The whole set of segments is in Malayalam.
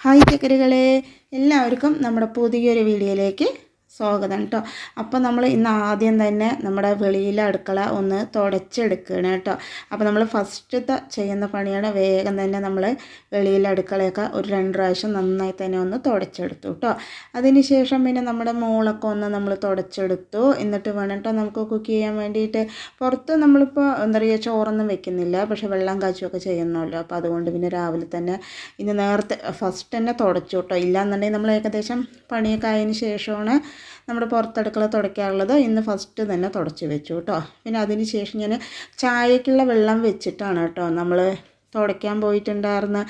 ഹായ് ചക്കരകളെ, എല്ലാവർക്കും നമ്മുടെ പുതിയൊരു വീഡിയോയിലേക്ക് സ്വാഗതം കേട്ടോ. അപ്പോൾ നമ്മൾ ഇന്ന് ആദ്യം തന്നെ നമ്മുടെ വെളിയിലെ അടുക്കള ഒന്ന് തുടച്ചെടുക്കുകയാണ് കേട്ടോ. അപ്പോൾ നമ്മൾ ഫസ്റ്റത്തെ ചെയ്യുന്ന പണിയാണ് വേഗം തന്നെ നമ്മൾ വെളിയിലെ അടുക്കളയൊക്കെ ഒരു 2 പ്രാവശ്യം നന്നായി തന്നെ ഒന്ന് തുടച്ചെടുത്തു കേട്ടോ. അതിന് ശേഷം പിന്നെ നമ്മുടെ മോളൊക്കെ ഒന്ന് നമ്മൾ തുടച്ചെടുത്തു. എന്നിട്ട് വേണം കേട്ടോ നമുക്ക് കുക്ക് ചെയ്യാൻ വേണ്ടിയിട്ട്. പുറത്ത് നമ്മളിപ്പോൾ എന്താ പറയുക, ചോറൊന്നും വെക്കുന്നില്ല, പക്ഷേ വെള്ളം കാച്ചുമൊക്കെ ചെയ്യുന്നല്ലോ. അപ്പോൾ അതുകൊണ്ട് പിന്നെ രാവിലെ തന്നെ ഇന്ന് നേരത്തെ ഫസ്റ്റ് തന്നെ തുടച്ചു കേട്ടോ. ഇല്ലയെന്നുണ്ടെങ്കിൽ നമ്മൾ ഏകദേശം പണിയൊക്കെ ആയതിന് ശേഷമാണ് നമ്മുടെ പുറത്തടുക്കള തുടയ്ക്കാറുള്ളത്. ഇന്ന് ഫസ്റ്റ് തന്നെ തുടച്ച് വെച്ചു കേട്ടോ. പിന്നെ അതിന് ശേഷം ഞാൻ ചായക്കുള്ള വെള്ളം വെച്ചിട്ടാണ് കേട്ടോ നമ്മൾ തുടയ്ക്കാൻ പോയിട്ടുണ്ടായിരുന്ന.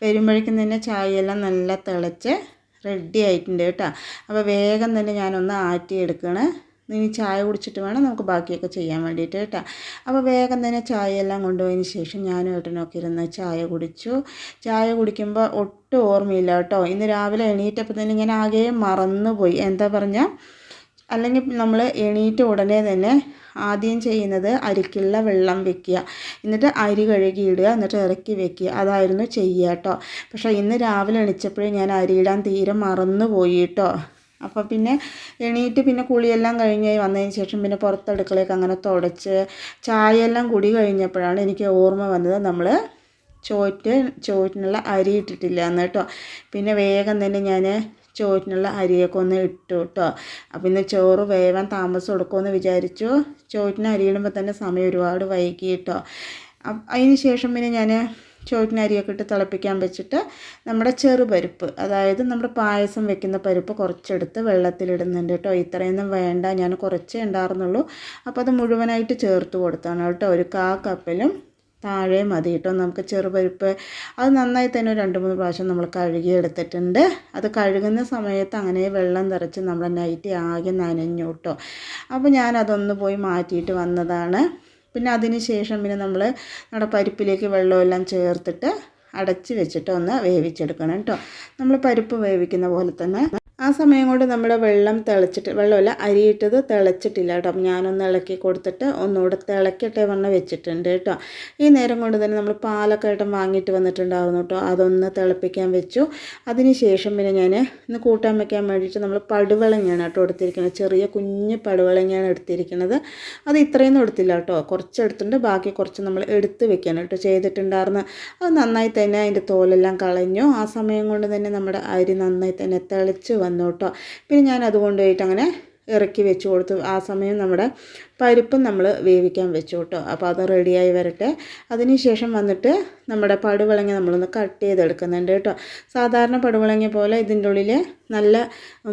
വരുമ്പോഴേക്കും തന്നെ ചായയെല്ലാം നല്ല തിളച്ച് റെഡി ആയിട്ടുണ്ട് കേട്ടോ. അപ്പോൾ വേഗം തന്നെ ഞാനൊന്ന് ആറ്റിയെടുക്കണം. ഇനി ചായ കുടിച്ചിട്ട് വേണം നമുക്ക് ബാക്കിയൊക്കെ ചെയ്യാൻ വേണ്ടിയിട്ട് കേട്ടോ. അപ്പോൾ വേഗം തന്നെ ചായയെല്ലാം കൊണ്ടുപോയതിന് ശേഷം ഞാനും ഏട്ടനൊക്കെ ഇരുന്ന് ചായ കുടിച്ചു. ചായ കുടിക്കുമ്പോൾ ഒട്ടും ഓർമ്മയില്ല കേട്ടോ. ഇന്ന് രാവിലെ എണീറ്റപ്പോൾ തന്നെ ഞാൻ ആകെ മറന്നുപോയി. എന്താ പറഞ്ഞാൽ, അല്ലെങ്കിൽ നമ്മൾ എണീറ്റ ഉടനെ തന്നെ ആദ്യം ചെയ്യുന്നത് അരിക്കുള്ള വെള്ളം വെക്കുക, എന്നിട്ട് അരി കഴുകിയിടുക, എന്നിട്ട് ഇറക്കി വെക്കുക. അതായിരുന്നു ചെയ്യുക കേട്ടോ. പക്ഷേ ഇന്ന് രാവിലെ എണീച്ചപ്പോഴേ ഞാൻ അരിയിടാൻ തീരെ മറന്നുപോയി കേട്ടോ. അപ്പോൾ പിന്നെ എണീറ്റ് പിന്നെ കുളിയെല്ലാം കഴിഞ്ഞ് വന്നതിന് ശേഷം പിന്നെ പുറത്തടുക്കളയൊക്കെ അങ്ങനെ തുടച്ച് ചായയെല്ലാം കുടി കഴിഞ്ഞപ്പോഴാണ് എനിക്ക് ഓർമ്മ വന്നത് നമ്മൾ ചോറ്റിനുള്ള അരി ഇട്ടിട്ടില്ല എന്ന് കേട്ടോ. പിന്നെ വേഗം തന്നെ ഞാൻ ചോറ്റിനുള്ള അരിയൊക്കെ ഒന്ന് ഇട്ടു കേട്ടോ. അപ്പോൾ ഇന്ന് ചോറ് വേവാൻ താമസം എടുക്കുമെന്ന് വിചാരിച്ചു. ചോറ്റിന് അരിയിടുമ്പോൾ തന്നെ സമയം ഒരുപാട് വൈകി കേട്ടോ. അതിന് ശേഷം പിന്നെ ഞാൻ ചോറ്റിന് അരിയൊക്കെ ഇട്ട് തിളപ്പിക്കാൻ വെച്ചിട്ട് നമ്മുടെ ചെറുപരിപ്പ്, അതായത് നമ്മുടെ പായസം വെക്കുന്ന പരിപ്പ് കുറച്ചെടുത്ത് വെള്ളത്തിലിടുന്നുണ്ട് കേട്ടോ. ഇത്രയൊന്നും വേണ്ട, ഞാൻ കുറച്ചേ ഉണ്ടായിരുന്നുള്ളൂ. അപ്പോൾ അത് മുഴുവനായിട്ട് ചേർത്ത് കൊടുത്താണ് കേട്ടോ. ഒരു 1/4 കപ്പിലും താഴെ മതി കേട്ടോ നമുക്ക് ചെറുപരിപ്പ്. അത് നന്നായി തന്നെ 2-3 പ്രാവശ്യം നമ്മൾ കഴുകിയെടുത്തിട്ടുണ്ട്. അത് കഴുകുന്ന സമയത്ത് അങ്ങനെ വെള്ളം നിറച്ച് നമ്മുടെ നൈറ്റി ആകെ നനഞ്ഞു കേട്ടോ. അപ്പോൾ ഞാനതൊന്ന് പോയി മാറ്റിയിട്ട് വന്നതാണ്. പിന്നെ അതിന് ശേഷം പിന്നെ നമ്മൾ നമ്മുടെ പരിപ്പിലേക്ക് വെള്ളമെല്ലാം ചേർത്തിട്ട് അടച്ച് വെച്ചിട്ട് ഒന്ന് വേവിച്ചെടുക്കണം കേട്ടോ. നമ്മൾ പരിപ്പ് വേവിക്കുന്ന പോലെ തന്നെ. ആ സമയം കൊണ്ട് നമ്മുടെ വെള്ളം തിളച്ചിട്ട്, വെള്ളമല്ല അരിയിട്ടത് തിളച്ചിട്ടില്ല കേട്ടോ. അപ്പം ഞാനൊന്ന് ഇളക്കി കൊടുത്തിട്ട് ഒന്നുകൂടെ തിളക്കട്ടെ പറഞ്ഞ് വെച്ചിട്ടുണ്ട് കേട്ടോ. ഈ നേരം കൊണ്ട് തന്നെ നമ്മൾ പാലൊക്കെ ആയിട്ട് വാങ്ങിയിട്ട് വന്നിട്ടുണ്ടായിരുന്നു കേട്ടോ. അതൊന്ന് തിളപ്പിക്കാൻ വെച്ചു. അതിന് ശേഷം പിന്നെ ഞാൻ ഇന്ന് കൂട്ടാൻ വയ്ക്കാൻ വേണ്ടിയിട്ട് നമ്മൾ പടുവളങ്ങയാണ് കേട്ടോ എടുത്തിരിക്കുന്നത്. ചെറിയ കുഞ്ഞ് പടുവളങ്ങയാണ് എടുത്തിരിക്കുന്നത്. അത് ഇത്രയൊന്നും എടുത്തില്ല കേട്ടോ, കുറച്ച് എടുത്തിട്ടുണ്ട്. ബാക്കി കുറച്ച് നമ്മൾ എടുത്ത് വെക്കാൻ കേട്ടോ ചെയ്തിട്ടുണ്ടായിരുന്നു. അത് നന്നായി തന്നെ അതിൻ്റെ തോലെല്ലാം കളഞ്ഞു. ആ സമയം കൊണ്ട് തന്നെ നമ്മുടെ അരി നന്നായി തന്നെ തിളച്ച് വന്നു കേട്ടോ. പിന്നെ ഞാൻ അതുകൊണ്ട് പോയിട്ട് അങ്ങനെ ഇറക്കി വെച്ച് കൊടുത്തു. ആ സമയം നമ്മുടെ പരിപ്പും നമ്മൾ വേവിക്കാൻ വെച്ചു കേട്ടോ. അപ്പോൾ അത് റെഡിയായി വരട്ടെ. അതിന് ശേഷം വന്നിട്ട് നമ്മുടെ പടുവളങ്ങ നമ്മളൊന്ന് കട്ട് ചെയ്തെടുക്കുന്നുണ്ട് കേട്ടോ. സാധാരണ പടുവളങ്ങ പോലെ ഇതിൻ്റെ ഉള്ളിൽ നല്ല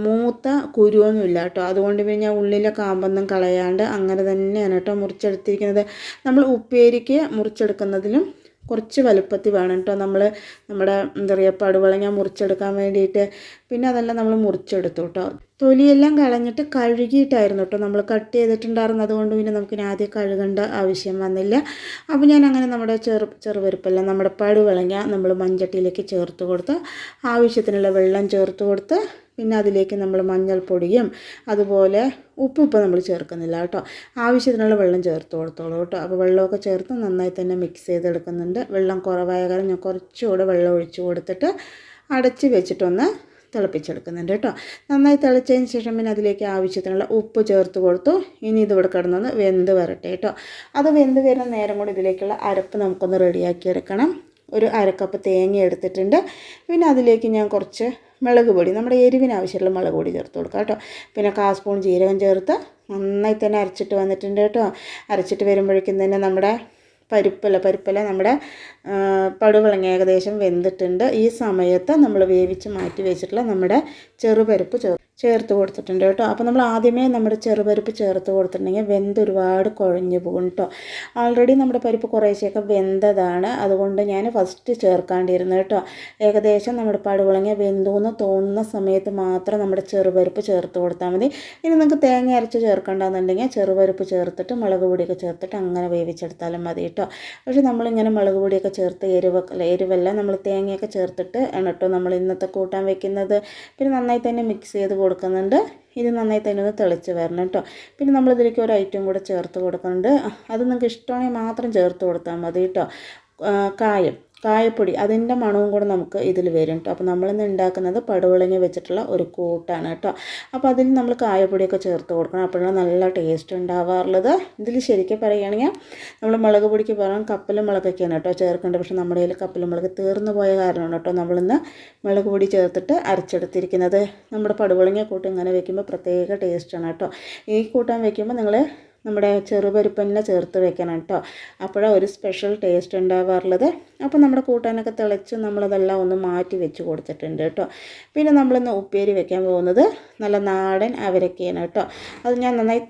മൂത്ത കുരുവൊന്നുമില്ല കേട്ടോ. അതുകൊണ്ട് പിന്നെ ഞാൻ ഉള്ളിലെ കാമ്പൊന്നും കളയാണ്ട് അങ്ങനെ തന്നെയാണ് കേട്ടോ മുറിച്ചെടുത്തിരിക്കുന്നത്. നമ്മൾ ഉപ്പേരിക്ക് മുറിച്ചെടുക്കുന്നതിലും കുറച്ച് വലുപ്പത്തിൽ വേണം കേട്ടോ നമ്മൾ നമ്മുടെ എന്താ പറയുക പടുവളങ്ങ മുറിച്ചെടുക്കാൻ വേണ്ടിയിട്ട്. പിന്നെ അതെല്ലാം നമ്മൾ മുറിച്ചെടുത്തു കേട്ടോ. തൊലിയെല്ലാം കളഞ്ഞിട്ട് കഴുകിയിട്ടായിരുന്നു കേട്ടോ നമ്മൾ കട്ട് ചെയ്തിട്ടുണ്ടായിരുന്നു. അതുകൊണ്ട് പിന്നെ നമുക്കിനി ആദ്യം കഴുകേണ്ട ആവശ്യം വന്നില്ല. അപ്പോൾ ഞാൻ അങ്ങനെ നമ്മുടെ ചെറുപരിപ്പെല്ലാം നമ്മുടെ പടുവളങ്ങ നമ്മൾ മൺചട്ടിയിലേക്ക് ചേർത്ത് കൊടുത്ത് ആവശ്യത്തിനുള്ള വെള്ളം ചേർത്ത് കൊടുത്ത് പിന്നെ അതിലേക്ക് നമ്മൾ മഞ്ഞൾപ്പൊടിയും അതുപോലെ ഉപ്പ് നമ്മൾ ചേർക്കുന്നില്ല കേട്ടോ. ആവശ്യത്തിനുള്ള വെള്ളം ചേർത്ത് കൊടുത്തോളൂ കേട്ടോ. അപ്പോൾ വെള്ളമൊക്കെ ചേർത്ത് നന്നായി തന്നെ മിക്സ് ചെയ്തെടുക്കുന്നുണ്ട്. വെള്ളം കുറവായ കാരണം ഞാൻ കുറച്ചുകൂടെ വെള്ളം ഒഴിച്ച് കൊടുത്തിട്ട് അടച്ച് വെച്ചിട്ടൊന്ന് തിളപ്പിച്ചെടുക്കുന്നുണ്ട് കേട്ടോ. നന്നായി തിളച്ചതിന് ശേഷം പിന്നെ അതിലേക്ക് ആവശ്യത്തിനുള്ള ഉപ്പ് ചേർത്ത് കൊടുത്തു. ഇനി ഇതിവിടെ കിടന്നൊന്ന് വെന്ത് വരട്ടെ കേട്ടോ. അത് വെന്ത് വരുന്ന നേരം കൂടി ഇതിലേക്കുള്ള അരപ്പ് നമുക്കൊന്ന് റെഡിയാക്കി എടുക്കണം. ഒരു 1/2 കപ്പ് തേങ്ങ എടുത്തിട്ടുണ്ട്. പിന്നെ അതിലേക്ക് ഞാൻ കുറച്ച് മുളക് പൊടി, നമ്മുടെ എരിവിന് ആവശ്യമുള്ള മുളക് പൊടി ചേർത്ത് കൊടുക്കാം കേട്ടോ. പിന്നെ 1/4 സ്പൂൺ ജീരകം ചേർത്ത് നന്നായി തന്നെ അരച്ചിട്ട് വന്നിട്ടുണ്ട് കേട്ടോ. അരച്ചിട്ട് വരുമ്പോഴേക്കും തന്നെ നമ്മുടെ പരിപ്പല്ല നമ്മുടെ പടുവളങ്ങ ഏകദേശം വെന്തിട്ടുണ്ട്. ഈ സമയത്ത് നമ്മൾ വേവിച്ച് മാറ്റി വെച്ചിട്ടുള്ള നമ്മുടെ ചെറുപരിപ്പ് ചേർത്ത് കൊടുത്തിട്ടുണ്ട് കേട്ടോ. അപ്പോൾ നമ്മൾ ആദ്യമേ നമ്മുടെ ചെറുപരിപ്പ് ചേർത്ത് കൊടുത്തിട്ടുണ്ടെങ്കിൽ വെന്ത് ഒരുപാട് കുഴഞ്ഞു പോകും കേട്ടോ. ഓൾറെഡി നമ്മുടെ പരിപ്പ് കുറേശ്ശെയൊക്കെ വെന്തതാണ്, അതുകൊണ്ട് ഞാൻ ഫസ്റ്റ് ചേർക്കാണ്ടിരുന്നു കേട്ടോ. ഏകദേശം നമ്മുടെ പടുവളങ്ങ വെന്തുവെന്ന് തോന്നുന്ന സമയത്ത് മാത്രം നമ്മുടെ ചെറുപരിപ്പ് ചേർത്ത് കൊടുത്താൽ മതി. ഇനി നിങ്ങൾക്ക് തേങ്ങ അരച്ച് ചേർക്കേണ്ടതെന്നുണ്ടെങ്കിൽ ചെറുപരിപ്പ് ചേർത്തിട്ട് മുളക് പൊടിയൊക്കെ ചേർത്തിട്ട് അങ്ങനെ വേവിച്ചെടുത്താലും മതി കേട്ടോ. പക്ഷേ നമ്മളിങ്ങനെ മുളക് പൊടിയൊക്കെ ചേർത്ത് എരിവല്ല നമ്മൾ തേങ്ങയൊക്കെ ചേർത്തിട്ട് ആണ് കേട്ടോ നമ്മൾ ഇന്നത്തെ കൂട്ടാൻ വെക്കുന്നത്. പിന്നെ നന്നായി തന്നെ മിക്സ് ചെയ്ത് കൊടുക്കുന്നുണ്ട്. ഇത് നന്നായി തന്നെ ഒന്ന് തിളച്ച് വരണം കേട്ടോ. പിന്നെ നമ്മളിതിലേക്ക് ഒരു ഐറ്റം കൂടെ ചേർത്ത് കൊടുക്കുന്നുണ്ട്. അത് നിങ്ങൾക്ക് ഇഷ്ടമാണെങ്കിൽ മാത്രം ചേർത്ത് കൊടുത്താൽ മതി കേട്ടോ. കായം കായപ്പൊടി അതിൻ്റെ മണവും കൂടെ നമുക്ക് ഇതിൽ വരും കേട്ടോ. അപ്പോൾ നമ്മളിന്ന് ഉണ്ടാക്കുന്നത് പടുവലങ്ങ വെച്ചിട്ടുള്ള ഒരു കൂട്ടാണ് കേട്ടോ. അപ്പോൾ അതിൽ നമ്മൾ കായപ്പൊടിയൊക്കെ ചേർത്ത് കൊടുക്കണം, അപ്പോഴാണ് നല്ല ടേസ്റ്റ് ഉണ്ടാവാറുള്ളത്. ഇതിൽ ശരിക്കും പറയുകയാണെങ്കിൽ നമ്മൾ മുളക് പൊടിക്ക് പകരം കപ്പലും മുളകൊക്കെയാണ് കേട്ടോ ചേർക്കേണ്ടത്. പക്ഷേ നമ്മുടെ കയ്യിൽ കപ്പലും മുളക് തീർന്നു പോയ കാരണമാണ് കേട്ടോ നമ്മളിന്ന് മുളക് പൊടി ചേർത്തിട്ട് അരച്ചെടുത്തിരിക്കുന്നത്. നമ്മുടെ പടുവലങ്ങ കൂട്ട് ഇങ്ങനെ വെക്കുമ്പോൾ പ്രത്യേക ടേസ്റ്റാണ് കേട്ടോ. ഈ കൂട്ടാൻ വെക്കുമ്പോൾ നിങ്ങൾ നമ്മുടെ ചെറുപരിപ്പ് തന്നെ ചേർത്ത് വെക്കണം കേട്ടോ, അപ്പോഴാണ് ഒരു സ്പെഷ്യൽ ടേസ്റ്റ് ഉണ്ടാവാറുള്ളത്. അപ്പോൾ നമ്മുടെ കൂട്ടാനൊക്കെ തിളച്ച് നമ്മളതെല്ലാം ഒന്ന് മാറ്റി വെച്ച് കൊടുത്തിട്ടുണ്ട് കേട്ടോ. പിന്നെ നമ്മളിന്ന് ഉപ്പേരി വെക്കാൻ പോകുന്നത് നല്ല നാടൻ അവരക്കയാണ് കേട്ടോ. അത് ഞാൻ നന്നായി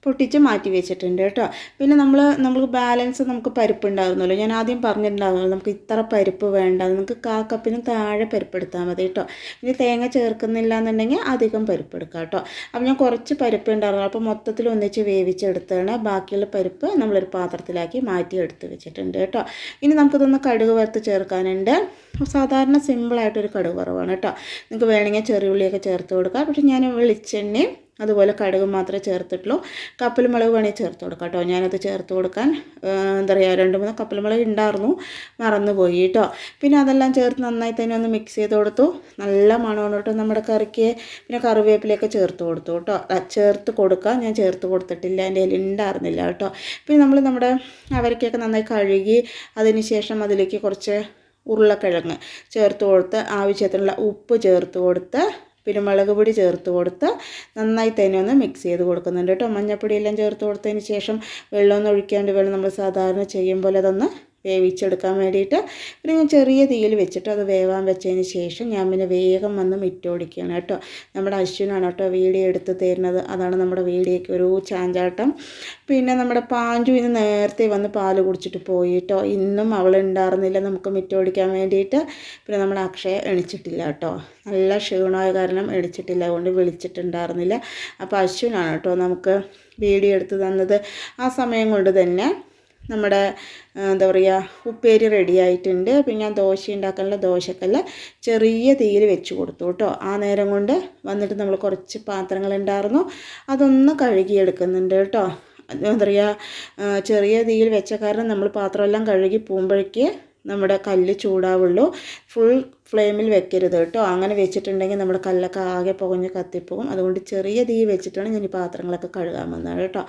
പൊട്ടിച്ച് മാറ്റി വെച്ചിട്ടുണ്ട് കേട്ടോ. പിന്നെ നമുക്ക് ബാലൻസ് നമുക്ക് പരിപ്പ് ഉണ്ടാകുന്നല്ലോ, ഞാൻ ആദ്യം പറഞ്ഞിട്ടുണ്ടാകുമല്ലോ നമുക്ക് ഇത്ര പരിപ്പ് വേണ്ട, നമുക്ക് കപ്പിന് താഴെ പരിപ്പ് എടുത്താൽ മതി കേട്ടോ. ഇനി തേങ്ങ ചേർക്കുന്നില്ല എന്നുണ്ടെങ്കിൽ അധികം പരിപ്പ് എടുക്കാം കേട്ടോ. അപ്പോൾ ഞാൻ കുറച്ച് പരിപ്പ് ഉണ്ടായിരുന്നു, അപ്പോൾ മൊത്തത്തിൽ ഒന്നിച്ച് വേവിച്ചെടുത്താണ്. ബാക്കിയുള്ള പരിപ്പ് നമ്മളൊരു പാത്രത്തിലാക്കി മാറ്റി എടുത്ത് വെച്ചിട്ടുണ്ട് കേട്ടോ. ഇനി നമുക്കിതൊന്ന് കടുക് വറുത്ത് ചേർക്കാനുണ്ട്. സാധാരണ സിമ്പിളായിട്ടൊരു കടുക് വറവാണ് കേട്ടോ. നിങ്ങൾക്ക് വേണമെങ്കിൽ ചെറിയുള്ളിയൊക്കെ ചേർത്ത് കൊടുക്കാം, പക്ഷേ ഞാൻ വെളിച്ചെണ്ണയും അതുപോലെ കടുക് മാത്രമേ ചേർത്തിട്ടുള്ളൂ. കപ്പൽ മുളക് വേണമെങ്കിൽ ചേർത്ത് കൊടുക്കാം കേട്ടോ. ഞാനത് ചേർത്ത് കൊടുക്കാൻ എന്താ പറയുക 2-3 കപ്പൽ മുളക് ഉണ്ടായിരുന്നു, മറന്നുപോയി കേട്ടോ. പിന്നെ അതെല്ലാം ചേർത്ത് നന്നായി തന്നെ ഒന്ന് മിക്സ് ചെയ്ത് കൊടുത്തു. നല്ല മണമാണ് കേട്ടോ നമ്മുടെ കറിക്ക്. പിന്നെ കറിവേപ്പിലയൊക്കെ ചേർത്ത് കൊടുത്തു കേട്ടോ. ചേർത്ത് കൊടുക്കുക, ഞാൻ ചേർത്ത് കൊടുത്തിട്ടില്ല, എൻ്റെ കയ്യിൽ ഉണ്ടായിരുന്നില്ല കേട്ടോ. പിന്നെ നമ്മുടെ അവരക്കൊക്കെ നന്നായി കഴുകി അതിന് ശേഷം അതിലേക്ക് കുറച്ച് ഉരുളക്കിഴങ്ങ് ചേർത്ത് കൊടുത്ത് ആവശ്യത്തിനുള്ള ഉപ്പ് ചേർത്ത് കൊടുത്ത് പിന്നെ മുളക് പൊടി ചേർത്ത് കൊടുത്ത് നന്നായി തന്നെ ഒന്ന് മിക്സ് ചെയ്ത് കൊടുക്കുന്നുണ്ട് കേട്ടോ. മഞ്ഞൾപ്പൊടിയെല്ലാം ചേർത്ത് കൊടുത്തതിന് ശേഷം വെള്ളമൊന്നും ഒഴിക്കാണ്ട് വേണം നമ്മൾ സാധാരണ ചെയ്യുമ്പോൾ അതൊന്ന് വേവിച്ചെടുക്കാൻ വേണ്ടിയിട്ട്. പിന്നെ ഞാൻ ചെറിയ തീയിൽ വെച്ചിട്ട് അത് വേവാൻ വെച്ചതിന് ശേഷം ഞാൻ പിന്നെ വേഗം വന്ന് മിറ്റോടിക്കുകയാണ് കേട്ടോ. നമ്മുടെ അശ്വിനാണ് കേട്ടോ വീഡിയോ എടുത്ത് തരുന്നത്, അതാണ് നമ്മുടെ വീഡിയോയ്ക്ക് ഒരു ചാഞ്ചാട്ടം. പിന്നെ നമ്മുടെ പാഞ്ചു ഇന്ന് നേരത്തെ വന്ന് പാല് കുടിച്ചിട്ട് പോയി കേട്ടോ. ഇന്നും അവളുണ്ടായിരുന്നില്ല നമുക്ക് മിറ്റോടിക്കാൻ വേണ്ടിയിട്ട്. പിന്നെ നമ്മുടെ അക്ഷയ എണിച്ചിട്ടില്ല കേട്ടോ, നല്ല ക്ഷീണമായ കാരണം എണിച്ചിട്ടില്ല, അതുകൊണ്ട് വിളിച്ചിട്ടുണ്ടായിരുന്നില്ല. അപ്പോൾ അശ്വിനാണ് കേട്ടോ നമുക്ക് വീഡിയോ എടുത്ത് തന്നത്. ആ സമയം കൊണ്ട് തന്നെ നമ്മുടെ എന്താ പറയുക ഉപ്പേരി റെഡി ആയിട്ടുണ്ട്. പിന്നെ ഞാൻ ദോശ ഉണ്ടാക്കാനുള്ള ദോശക്കല്ല് ചെറിയ തീയിൽ വെച്ച് കൊടുത്തു കേട്ടോ. ആ നേരം കൊണ്ട് വന്നിട്ട് നമ്മൾ കുറച്ച് പാത്രങ്ങളുണ്ടായിരുന്നു, അതൊന്ന് കഴുകിയെടുക്കുന്നുണ്ട് കേട്ടോ. എന്താ പറയുക ചെറിയ തീയിൽ വെച്ച കാരണം നമ്മൾ പാത്രമെല്ലാം കഴുകി പോകുമ്പോഴേക്ക് നമ്മുടെ കല്ല് ചൂടാവുള്ളൂ. ഫുൾ ഫ്ലെയിമിൽ വെക്കരുത് കേട്ടോ, അങ്ങനെ വെച്ചിട്ടുണ്ടെങ്കിൽ നമ്മുടെ കല്ലൊക്കെ ആകെ പുകഞ്ഞ് കത്തിപ്പോകും. അതുകൊണ്ട് ചെറിയ തീ വെച്ചിട്ടാണ് ഞാൻ ഈ പാത്രങ്ങളൊക്കെ കഴുകാൻ വന്നത് കേട്ടോ.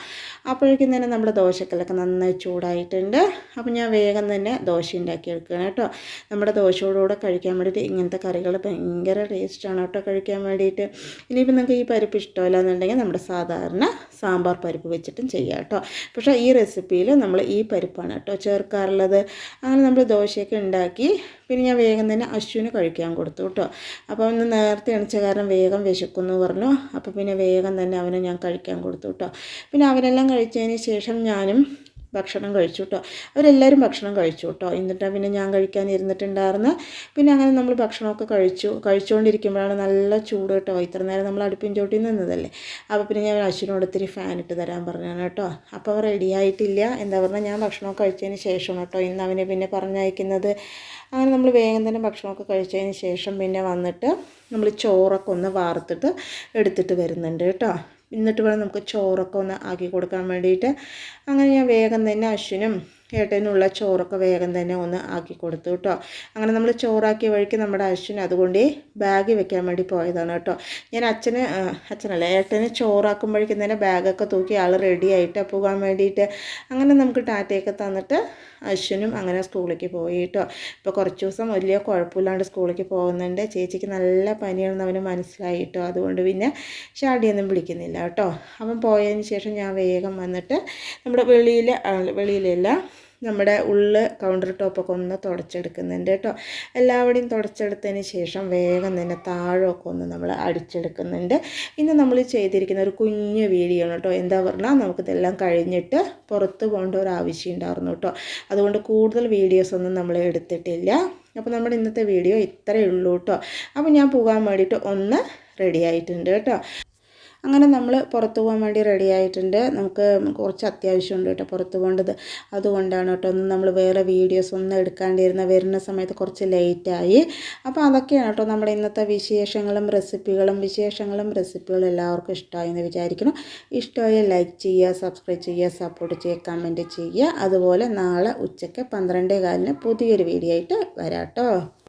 അപ്പോഴേക്കും തന്നെ നമ്മുടെ ദോശക്കല്ലൊക്കെ നന്നായി ചൂടായിട്ടുണ്ട്. അപ്പോൾ ഞാൻ വേഗം തന്നെ ദോശ ഉണ്ടാക്കി എടുക്കുകയാണ് കേട്ടോ. നമ്മുടെ ദോശയോടുകൂടെ കഴിക്കാൻ വേണ്ടിയിട്ട് ഇങ്ങനത്തെ കറികൾ ഭയങ്കര ടേസ്റ്റാണ് കേട്ടോ കഴിക്കാൻ വേണ്ടിയിട്ട്. ഇനിയിപ്പോൾ നിങ്ങൾക്ക് ഈ പരിപ്പ് ഇഷ്ടമല്ല എന്നുണ്ടെങ്കിൽ നമ്മുടെ സാധാരണ സാമ്പാർ പരിപ്പ് വെച്ചിട്ടും ചെയ്യാം കേട്ടോ. പക്ഷേ ഈ റെസിപ്പിയിൽ നമ്മൾ ഈ പരിപ്പാണ് കേട്ടോ ചേർക്കാറുള്ളത്. അങ്ങനെ നമ്മൾ ദോശയൊക്കെ ഉണ്ടാക്കി പിന്നെ ഞാൻ വേഗം തന്നെ അശ്വിന് കഴിക്കാൻ കൊടുത്തു കേട്ടോ. അപ്പോൾ അവന് നേരത്തെ എണിച്ച കാരണം വേഗം വിശക്കുമെന്ന് പറഞ്ഞു. അപ്പോൾ പിന്നെ വേഗം തന്നെ അവന് ഞാൻ കഴിക്കാൻ കൊടുത്തു കേട്ടോ. പിന്നെ അവരെല്ലാം കഴിച്ചതിന് ശേഷം ഞാനും ഭക്ഷണം കഴിച്ചു കേട്ടോ. അവരെല്ലാവരും ഭക്ഷണം കഴിച്ചു കേട്ടോ. എന്നിട്ടാണ് പിന്നെ ഞാൻ കഴിക്കാൻ ഇരുന്നിട്ടുണ്ടായിരുന്നു. പിന്നെ അങ്ങനെ നമ്മൾ ഭക്ഷണമൊക്കെ കഴിച്ചുകൊണ്ടിരിക്കുമ്പോഴാണ് നല്ല ചൂട് കേട്ടോ. ഇത്ര നേരം നമ്മൾ അടുപ്പിൻ ചോട്ടിൽ നിന്നതല്ലേ. അപ്പോൾ പിന്നെ ഞാൻ അശ്വിനോട് ഇത്തിരി ഫാൻ ഇട്ട് തരാൻ പറഞ്ഞാണ് കേട്ടോ. അപ്പോൾ അവർ റെഡി ആയിട്ടില്ല, എന്താ പറഞ്ഞാൽ ഞാൻ ഭക്ഷണമൊക്കെ കഴിച്ചതിന് ശേഷം കേട്ടോ ഇന്ന് അവനെ പിന്നെ പറഞ്ഞയക്കുന്നത്. അങ്ങനെ നമ്മൾ വേഗം തന്നെ ഭക്ഷണമൊക്കെ കഴിച്ചതിന് ശേഷം പിന്നെ വന്നിട്ട് നമ്മൾ ചോറൊക്കെ ഒന്ന് വാർത്തിട്ട് എടുത്തിട്ട് വരുന്നുണ്ട് കേട്ടോ. എന്നിട്ട് വേണം നമുക്ക് ചോറൊക്കെ ഒന്ന് ആക്കി കൊടുക്കാൻ വേണ്ടിയിട്ട്. അങ്ങനെ ഞാൻ വേഗം തന്നെ അശ്വിനും ഏട്ടനുള്ള ചോറൊക്കെ വേഗം തന്നെ ഒന്ന് ആക്കി കൊടുത്തു കേട്ടോ. അങ്ങനെ നമ്മൾ ചോറാക്കിയ വഴിക്ക് നമ്മുടെ അശ്വിൻ അതുകൊണ്ട് ബാഗ് വെക്കാൻ വേണ്ടി പോയതാണ് കേട്ടോ. ഞാൻ ഏട്ടന് ചോറാക്കുമ്പോഴേക്കും തന്നെ ബാഗൊക്കെ തൂക്കി ആൾ റെഡി ആയിട്ട് പോകാൻ വേണ്ടിയിട്ട്. അങ്ങനെ നമുക്ക് ടാറ്റയൊക്കെ തന്നിട്ട് അശ്വിനും അങ്ങനെ സ്കൂളിലേക്ക് പോയി കേട്ടോ. ഇപ്പോൾ കുറച്ച് ദിവസം വലിയ കുഴപ്പമില്ലാണ്ട് സ്കൂളിലേക്ക് പോകുന്നുണ്ട്. ചേച്ചിക്ക് നല്ല പനിയാണെന്ന് അവന് മനസ്സിലായി കേട്ടോ. അതുകൊണ്ട് പിന്നെ ഷാഡിയൊന്നും വിളിക്കുന്നില്ല കേട്ടോ. അവൻ പോയതിന് ശേഷം ഞാൻ വേഗം വന്നിട്ട് നമ്മുടെ വെളിയിലല്ല നമ്മുടെ ഉള്ളിൽ കൗണ്ടർ ടോപ്പൊക്കെ ഒന്ന് തുടച്ചെടുക്കുന്നുണ്ട് കേട്ടോ. എല്ലാവരുടെയും തുടച്ചെടുത്തതിന് ശേഷം വേഗം തന്നെ താഴമൊക്കെ ഒന്ന് നമ്മൾ അടിച്ചെടുക്കുന്നുണ്ട്. ഇന്ന് നമ്മൾ ചെയ്തിരിക്കുന്ന ഒരു കുഞ്ഞു വീഡിയോ ആണ് കേട്ടോ. എന്താ പറഞ്ഞാൽ നമുക്കിതെല്ലാം കഴിഞ്ഞിട്ട് പുറത്ത് പോകേണ്ട ഒരു ആവശ്യം ഉണ്ടായിരുന്നു കേട്ടോ. അതുകൊണ്ട് കൂടുതൽ വീഡിയോസൊന്നും നമ്മൾ എടുത്തിട്ടില്ല. അപ്പോൾ നമ്മുടെ ഇന്നത്തെ വീഡിയോ ഇത്രയേ ഉള്ളൂ കേട്ടോ. അപ്പോൾ ഞാൻ പോകാൻ വേണ്ടിയിട്ട് ഒന്ന് റെഡി ആയിട്ടുണ്ട് കേട്ടോ. അങ്ങനെ നമ്മൾ പുറത്ത് പോകാൻ വേണ്ടി റെഡി ആയിട്ടുണ്ട്. നമുക്ക് കുറച്ച് അത്യാവശ്യമുണ്ട് കേട്ടോ പുറത്ത് പോകേണ്ടത്. അതുകൊണ്ടാണ് കേട്ടോ ഒന്നും നമ്മൾ വേറെ വീഡിയോസ് ഒന്നും എടുക്കാണ്ടിരുന്ന വരുന്ന സമയത്ത് കുറച്ച് ലേറ്റായി. അപ്പോൾ അതൊക്കെയാണ് കേട്ടോ നമ്മുടെ ഇന്നത്തെ വിശേഷങ്ങളും റെസിപ്പികളും എല്ലാവർക്കും ഇഷ്ടമായി എന്ന് വിചാരിക്കണം. ഇഷ്ടമായി ലൈക്ക് ചെയ്യുക, സബ്സ്ക്രൈബ് ചെയ്യുക, സപ്പോർട്ട് ചെയ്യുക, കമൻറ്റ് ചെയ്യുക. അതുപോലെ നാളെ ഉച്ചയ്ക്ക് 12:15 പുതിയൊരു വീഡിയോ ആയിട്ട് വരാം കേട്ടോ.